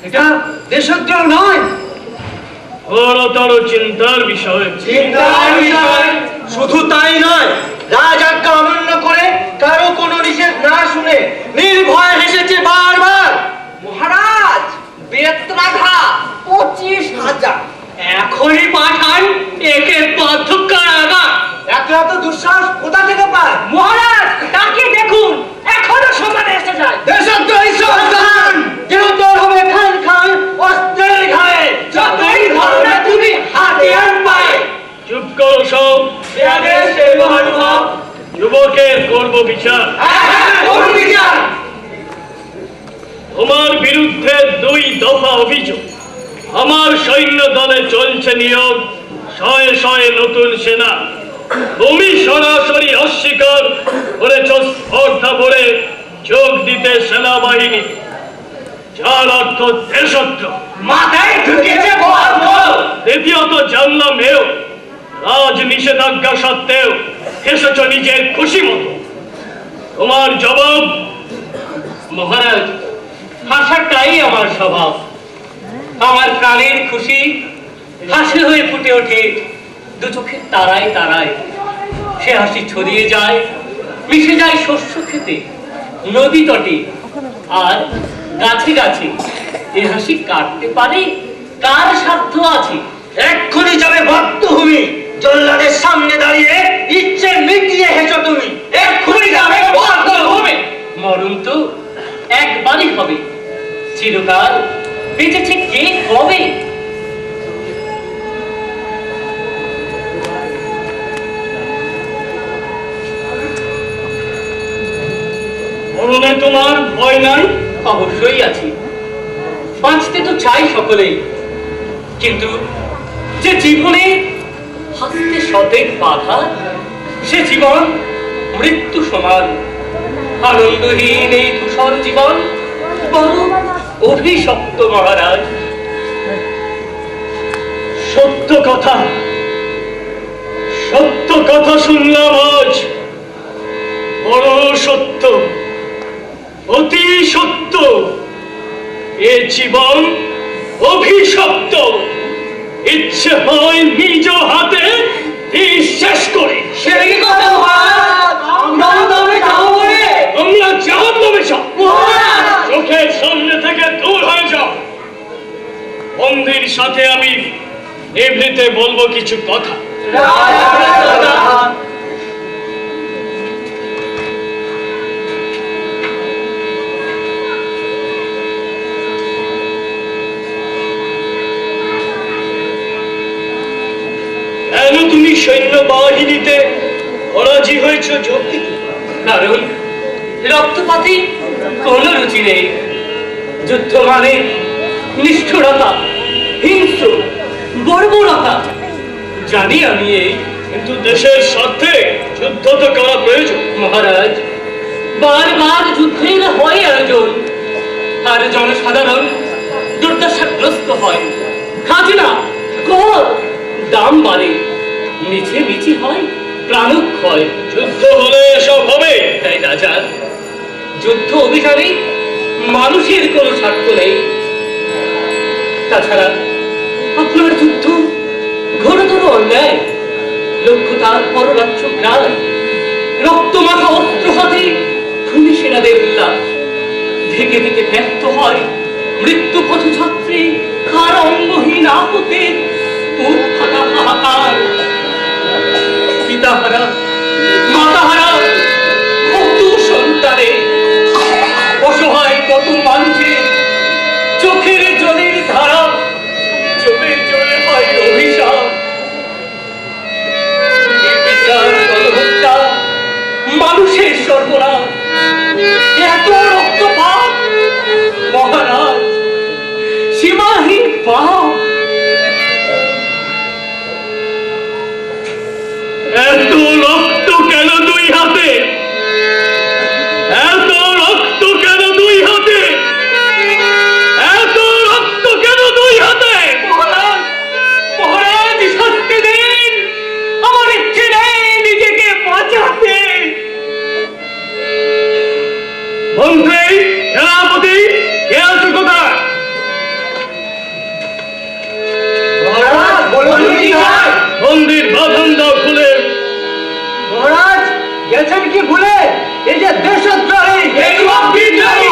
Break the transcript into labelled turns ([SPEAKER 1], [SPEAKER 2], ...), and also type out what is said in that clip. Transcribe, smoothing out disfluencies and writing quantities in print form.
[SPEAKER 1] এটা দেশদ্রোহ নয়,
[SPEAKER 2] বড়তর চিন্তার বিষয়।
[SPEAKER 1] শুধু তাই নয়, রাজ আজ্ঞা অমান্য করে কারো কোনো নিষেধ না শুনে নির্ভয় হেসেছে বারবার।
[SPEAKER 3] মহারাজ, বেত্রাঘা 25,000।
[SPEAKER 2] এখনই পাঠান একে বদ্ধ কারাগার।
[SPEAKER 1] এত দুঃসাহস কোথা থেকে পায়?
[SPEAKER 3] মহারাজ, তাকে দেখুন, এখনো সমানে এসে যায়।
[SPEAKER 1] দেশদ্রোহী সন্তান চিরতর হবে খান খান অস্ত্রের ঘায়ে, যতই ধরো না তুমি হাতিয়ার পায়ে।
[SPEAKER 2] চুপ করো সব, যুবকের করব বিচার। তোমার বিরুদ্ধে 2 দফা অভিযোগ। আমার সৈন্য দলে চলছে নিয়োগ, শয়ে শয়ে নতুন সেনা। তুমি সরাসরি অস্বীকার করেছ স্পর্ধা ভরে যোগ দিতে সেনাবাহিনী, যার অর্থ দেশদ্রোহ।
[SPEAKER 1] মাথায় ঢুকেছে
[SPEAKER 2] দ্বিতীয়ত জানলাম এও রাজ নিষেধাজ্ঞা সত্ত্বেও এসেছ নিজের খুশি মতো। তোমার জবাব?
[SPEAKER 4] মহারাজ, হাসাটাই আমার স্বভাব। আমার প্রাণের খুশি হাসি হয়ে ফুটে ওঠে 2 চোখের তারায় তারায়। সে হাসি ছড়িয়ে যায়, মিশে যায় শস্য খেতে, নদী তটে আর গাছে গাছে। এ হাসি কাটতে পারে কার সাধ্য আছে?
[SPEAKER 1] এক্ষুনি যাবে বদ্ধভূমি, জল্লাদের সামনে দাঁড়িয়ে ইচ্ছে মিটিয়ে হেসো তুমি। এক্ষুনি যাবে বদ্ধভূমি।
[SPEAKER 4] মরণ তো একবারই হবে, চিরকাল বেঁচেছে কে কবে?
[SPEAKER 2] মরণে তোমার ভয় নাই?
[SPEAKER 4] অবশ্যই আছি, বাঁচতে তো চাই সকলেই, কিন্তু যে জীবনে হাসতে সতেজ বাধা, সে জীবন মৃত্যু সমান। আনন্দহীন এই ধূসর জীবন বড় অভিশপ্ত মহারাজ।
[SPEAKER 2] সত্য কথা, সত্য কথা শুনলাম আজ। বড় সত্য, অতি সত্য। এ জীবন অভিশপ্ত। ইচ্ছে হয় নিজ হাতে শেষ করে।
[SPEAKER 1] সেই কথা আমরা
[SPEAKER 2] জাহান্নামে সব চোখের সামনে থেকে দূর হয়ে যাও। বন্দির সাথে আমি এমনিতে বলবো কিছু কথা। কেন তুমি সৈন্যবাহিনীতে অরাজি হয়েছ যোগ দিতে?
[SPEAKER 4] কারণ রক্তপাতে কোন রুচি নেই। যুদ্ধ মানে নিষ্ঠুরতা, হিংস্র বর্বরতা। জানি আমি এই,
[SPEAKER 2] কিন্তু দেশের স্বার্থে যুদ্ধ তো করা প্রয়োজন।
[SPEAKER 4] মহারাজ, বারবার যুদ্ধের হয় আয়োজন, আর জনসাধারণ দুর্দশাগ্রস্ত হয়। খাজনা কর দাম বাড়ে, মিছে মিছি হয় প্রাণক্ষয়।
[SPEAKER 2] যুদ্ধ হলে এসব হবে।
[SPEAKER 4] তাই রাজা, যুদ্ধ অভিযানে মানুষের কোনো স্বার্থ নেই। তাছাড়া আপনার যুদ্ধ ঘোরতর অন্যায়। লক্ষ্য তার পররাজ্য গ্রাম, রক্তমাখা অস্ত্র হাতে ভূমি সেনাদের উল্লাস। থেকে থেকে ব্যর্থ হয় মৃত্যু পথযাত্রী, কার অঙ্গহীন আপতে বুক ফাটা হাহাকার। পিতাহারা মাতাহারা কত সন্তানে, অসহায় কত মানুষের চোখের জলের ধারা চোখে চলে হয় অভিশাপ। গণহত্যা, মানুষের সর্বনাশ, এত রক্তপাত। মহারাজ, সীমাহীন পাপ।
[SPEAKER 2] এত রক্ত কেন 2 হাতে? এত রক্ত কেন 2 হাতে? এত রক্ত কেন 2 হাতে?
[SPEAKER 4] মহারাজ, মহারাজ, শাস্তি দিন। আমার ইচ্ছে নেই নিজেকে বাঁচাতে।
[SPEAKER 2] মন্ত্রী, বন্দির বাঁধন দাও খুলে।
[SPEAKER 1] মহারাজ গেছেন কি ভুলে? এই যে দেশদ্রোহী,
[SPEAKER 2] বিদ্রোহী।